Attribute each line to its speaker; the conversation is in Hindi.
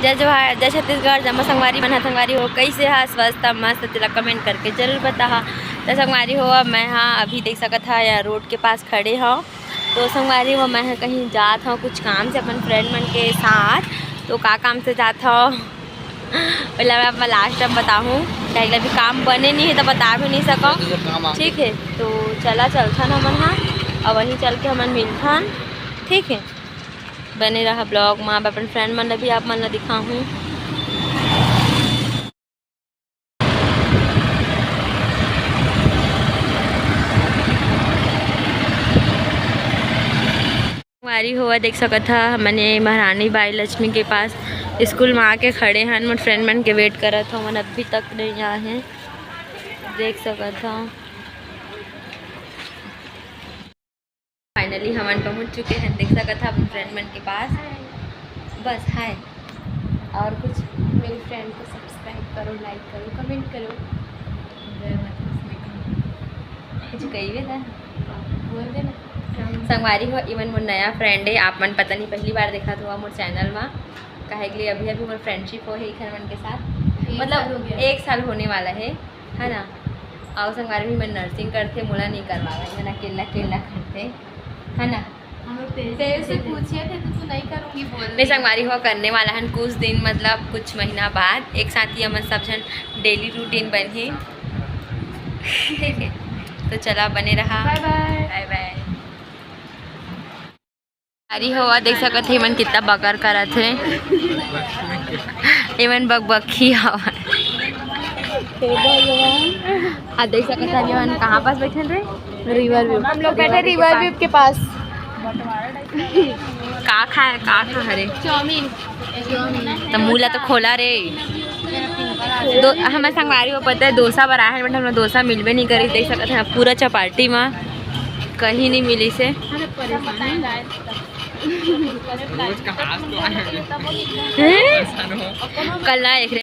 Speaker 1: जय छत्तीसगढ़ जमा संगवारी मन संगवारी हो कैसे हा स्वस्थ मस्त तेला कमेंट करके जरूर बता। तो संगवारी हो अब मैं अभी देख सकत हा या रोड के पास खड़े हो। तो संगवारी हो मैं कहीं जात हूँ कुछ काम से अपन फ्रेंड मन के साथ। तो का काम से जात हो पहले मैं अपना लास्ट टाइम बताऊँ क्या अभी काम बने नहीं है तो बता भी नहीं सको। ठीक है तो चला चलथन हमन हाँ और वहीं चल के हमन मिलथन। ठीक है बने रहा ब्लॉग में। अपन फ्रेंड मन भी आप मन दिखाऊँ। हमारी हुआ देख सकत था मैंने महारानी बाई लक्ष्मी के पास स्कूल में आके खड़े हैं। मन फ्रेंड मन के वेट करत हो मन अभी तक नहीं आए हैं देख सकत था। फाइनली हमन पहुंच चुके हैं देख सकत था अपने फ्रेंड मन के पास। बस हाय और कुछ मेरी फ्रेंड को सब्सक्राइब करो लाइक करो कमेंट करो कुछ कही था बोल देना। संगवारी हो इवन मोर नया फ्रेंड है आप मन पता नहीं पहली बार देखा हुआ मोर चैनल में कहे के लिए अभी अभी मोर फ्रेंडशिप हो है मन के साथ मतलब 1 साल होने वाला है ना। और संगवारी भी मैं नर्सिंग करते मोला नहीं करवावा मैंने अकेला करते है ना। तेरे से पूछे थे तो तू नहीं करूँगी बोल। मैं संगवारी हुआ करने वाला है कुछ दिन मतलब कुछ महीना बाद एक साथ ही हम सब जन डेली रूटीन बने। ठीक है तो चला बने रहा बाय बाय बाय। अरे हुआ देख सकते मन कितना बकर करत है एमन बकबकी हवा देख सकते हैं कहाँ पास बैठे रहे रिवर व्यू। हम लोग बैठे रिवर व्यू के पास। का खा हरे चाउमीन तो मूला तो खोला रे हमें संगवारी हो पता है डोसा बनाया है बट हम डोसा मिलवे नहीं करी देख सकते हैं पूरा चपाटी में कहीं नहीं मिली से। कल ना एक